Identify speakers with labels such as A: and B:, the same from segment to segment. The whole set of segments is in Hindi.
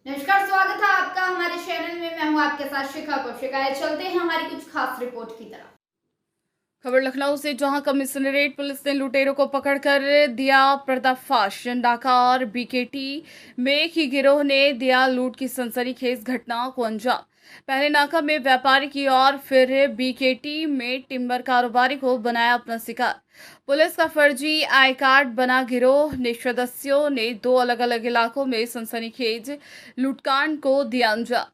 A: नमस्कार, स्वागत है आपका हमारे चैनल में। मैं हूं आपके साथ शिखा कौशिका। चलते हैं हमारी कुछ खास रिपोर्ट की तरफ। खबर लखनऊ से, जहां कमिश्नरेट पुलिस ने लुटेरों को पकड़कर दिया पर्दाफाश। नाका और बीकेटी में एक ही गिरोह ने दिया लूट की सनसनीखेज घटना को अंजाम। पहले नाका में व्यापारी की और फिर बीकेटी में टिम्बर कारोबारी को बनाया अपना शिकार। पुलिस का फर्जी आई कार्ड बना गिरोह ने सदस्यों ने 2 अलग अलग इलाकों में सनसनीखेज लूटकांड को दिया अंजाम।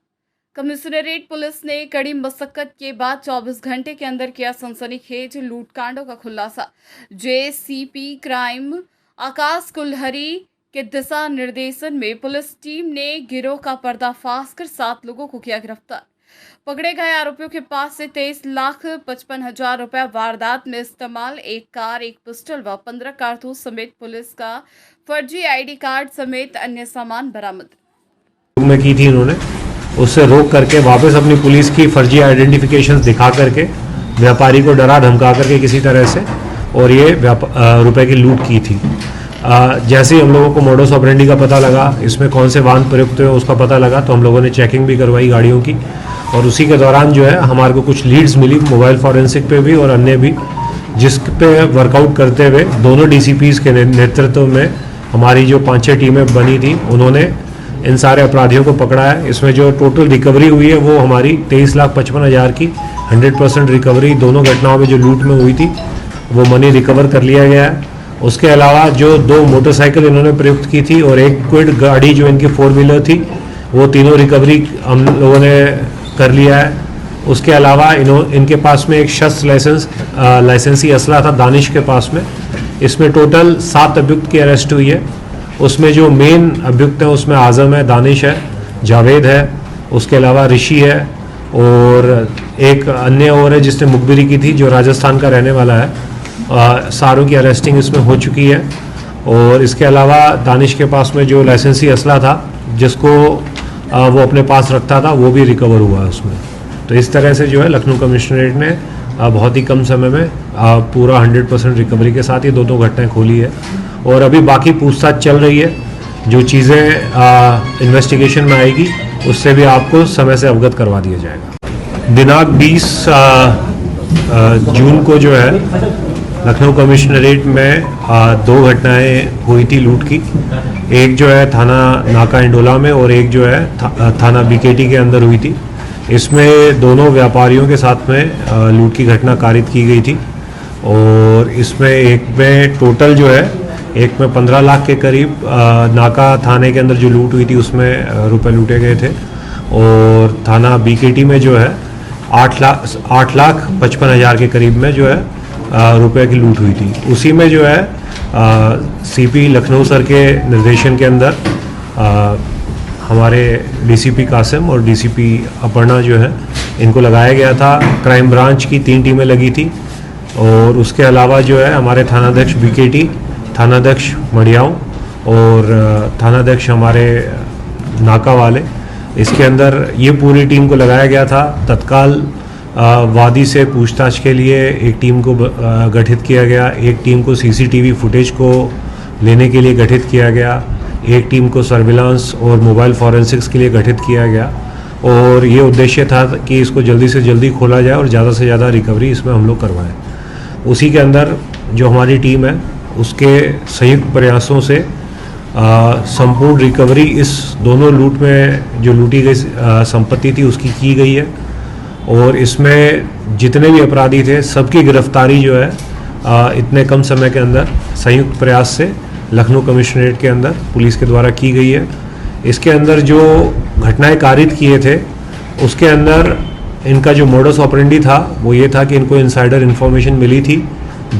A: कमिश्नरेट पुलिस ने कड़ी मशक्कत के बाद 24 घंटे के अंदर किया सनसनीखेज लूटकांडों का खुलासा। जेसीपी क्राइम आकाश कुलहरी के दिशा निर्देशन में पुलिस टीम ने गिरोह का पर्दाफाश कर 7 लोगों को किया गिरफ्तार। पकड़े गए आरोपियों के पास से 23,55,000 रुपए वारदात में इस्तेमाल, एक कार, एक पिस्टल व 15 कारतूस समेत पुलिस का फर्जी आईडी कार्ड समेत अन्य सामान बरामद
B: में की थी इन्होंने, उससे रोक करके वापस अपनी पुलिस की फर्जी आइडेंटिफिकेशंस दिखा करके व्यापारी को डरा धमका करके किसी तरह से और ये रुपए की लूट की थी। जैसे ही हम लोगों को मोडस ऑपरेंडी का पता लगा, इसमें कौन से वाहन प्रयुक्त हुए उसका पता लगा, तो हम लोगों ने चेकिंग भी करवाई गाड़ियों की और उसी के दौरान जो है हमारे को कुछ लीड्स मिली मोबाइल फॉरेंसिक पे भी और अन्य भी, जिस पे वर्कआउट करते हुए दोनों डीसीपीज के नेतृत्व में हमारी जो 5-6 टीमें बनी थी, उन्होंने इन सारे अपराधियों को पकड़ा है। इसमें जो टोटल रिकवरी हुई है वो हमारी 23,55,000 की 100% रिकवरी दोनों घटनाओं में जो लूट में हुई थी वो मनी रिकवर कर लिया गया है। उसके अलावा जो 2 मोटरसाइकिल इन्होंने प्रयुक्त की थी और एक क्विड गाड़ी जो इनकी 4 व्हीलर थी, वो तीनों रिकवरी हम लोगों ने कर लिया है। उसके अलावा इनके पास में एक शस्त्र लाइसेंसी असला था दानिश के पास में। इसमें टोटल 7 अभियुक्त की अरेस्ट हुई है। उसमें जो मेन अभियुक्त हैं उसमें आजम है, दानिश है, जावेद है, उसके अलावा ऋषि है और एक अन्य और है जिसने मुखबिरी की थी जो राजस्थान का रहने वाला है। सारों की अरेस्टिंग इसमें हो चुकी है। और इसके अलावा दानिश के पास में जो लाइसेंसी असला था जिसको वो अपने पास रखता था वो भी रिकवर हुआ है उसमें। तो इस तरह से जो है लखनऊ कमिश्नरेट ने बहुत ही कम समय में पूरा 100% रिकवरी के साथ ये दो घटनाएं खोली है और अभी बाकी पूछताछ चल रही है। जो चीज़ें इन्वेस्टिगेशन में आएगी उससे भी आपको समय से अवगत करवा दिया जाएगा। दिनांक 20 जून को जो है लखनऊ कमिश्नरेट में 2 घटनाएं हुई थी लूट की। एक जो है थाना नाका इंडोला में और एक जो है थाना बीकेटी के अंदर हुई थी। इसमें दोनों व्यापारियों के साथ में लूट की घटना कारित की गई थी और इसमें एक में टोटल जो है एक में 15 लाख के करीब नाका थाने के अंदर जो लूट हुई थी उसमें रुपए लूटे गए थे और थाना बीकेटी में जो है 8,55,000 के करीब में जो है रुपए की लूट हुई थी। उसी में जो है सीपी लखनऊ सर के निर्देशन के अंदर हमारे डीसीपी कासिम और डीसीपी अपर्णा जो है इनको लगाया गया था। क्राइम ब्रांच की 3 टीमें लगी थी और उसके अलावा जो है हमारे थानाध्यक्ष बीकेटी, थानाध्यक्ष मड़ियाऊं और थानाध्यक्ष हमारे नाका वाले, इसके अंदर ये पूरी टीम को लगाया गया था। तत्काल वादी से पूछताछ के लिए एक टीम को गठित किया गया, एक टीम को सीसीटीवी फुटेज को लेने के लिए गठित किया गया, एक टीम को सर्विलांस और मोबाइल फॉरेंसिक्स के लिए गठित किया गया और ये उद्देश्य था कि इसको जल्दी से जल्दी खोला जाए और ज़्यादा से ज़्यादा रिकवरी इसमें हम लोग करवाएं। उसी के अंदर जो हमारी टीम है उसके संयुक्त प्रयासों से संपूर्ण रिकवरी इस दोनों लूट में जो लूटी गई संपत्ति थी उसकी की गई है और इसमें जितने भी अपराधी थे सबकी गिरफ्तारी जो है इतने कम समय के अंदर संयुक्त प्रयास से लखनऊ कमिश्नरेट के अंदर पुलिस के द्वारा की गई है। इसके अंदर जो घटनाएं कारित किए थे उसके अंदर इनका जो मोडस ऑपरेंडी था वो ये था कि इनको इनसाइडर इन्फॉर्मेशन मिली थी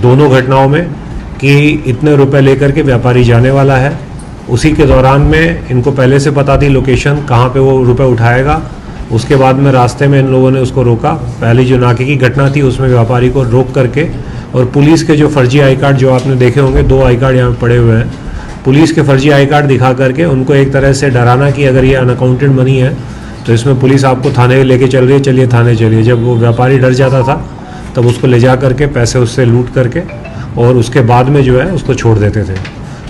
B: दोनों घटनाओं में कि इतने रुपए लेकर के व्यापारी जाने वाला है। उसी के दौरान में इनको पहले से पता थी लोकेशन कहाँ पे वो रुपए उठाएगा। उसके बाद में रास्ते में इन लोगों ने उसको रोका। पहली जो नाके की घटना थी उसमें व्यापारी को रोक करके और पुलिस के जो फर्जी आई कार्ड जो आपने देखे होंगे 2 आई कार्ड यहाँ पड़े हुए हैं, पुलिस के फर्जी आई कार्ड दिखा करके उनको एक तरह से डराना कि अगर ये अनअकाउंटेड मनी है तो इसमें पुलिस आपको थाने लेके चल रही है, चलिए थाने चलिए। जब वो व्यापारी डर जाता था तब उसको ले जा करके पैसे उससे लूट करके और उसके बाद में जो है उसको छोड़ देते थे।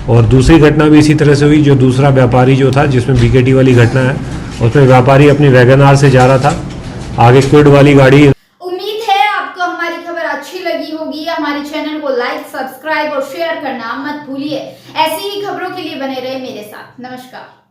B: और दूसरी घटना भी इसी तरह से हुई, जो दूसरा व्यापारी जो था, जिसमें बीकेटी वाली घटना है, उसमें व्यापारी अपनी वैगनआर से जा रहा था, आगे क्विड वाली गाड़ी।
A: उम्मीद है आपको हमारी खबर अच्छी लगी होगी। हमारे चैनल को लाइक, सब्सक्राइब और शेयर करना मत भूलिए। ऐसी ही खबरों के लिए बने रहे मेरे साथ। नमस्कार।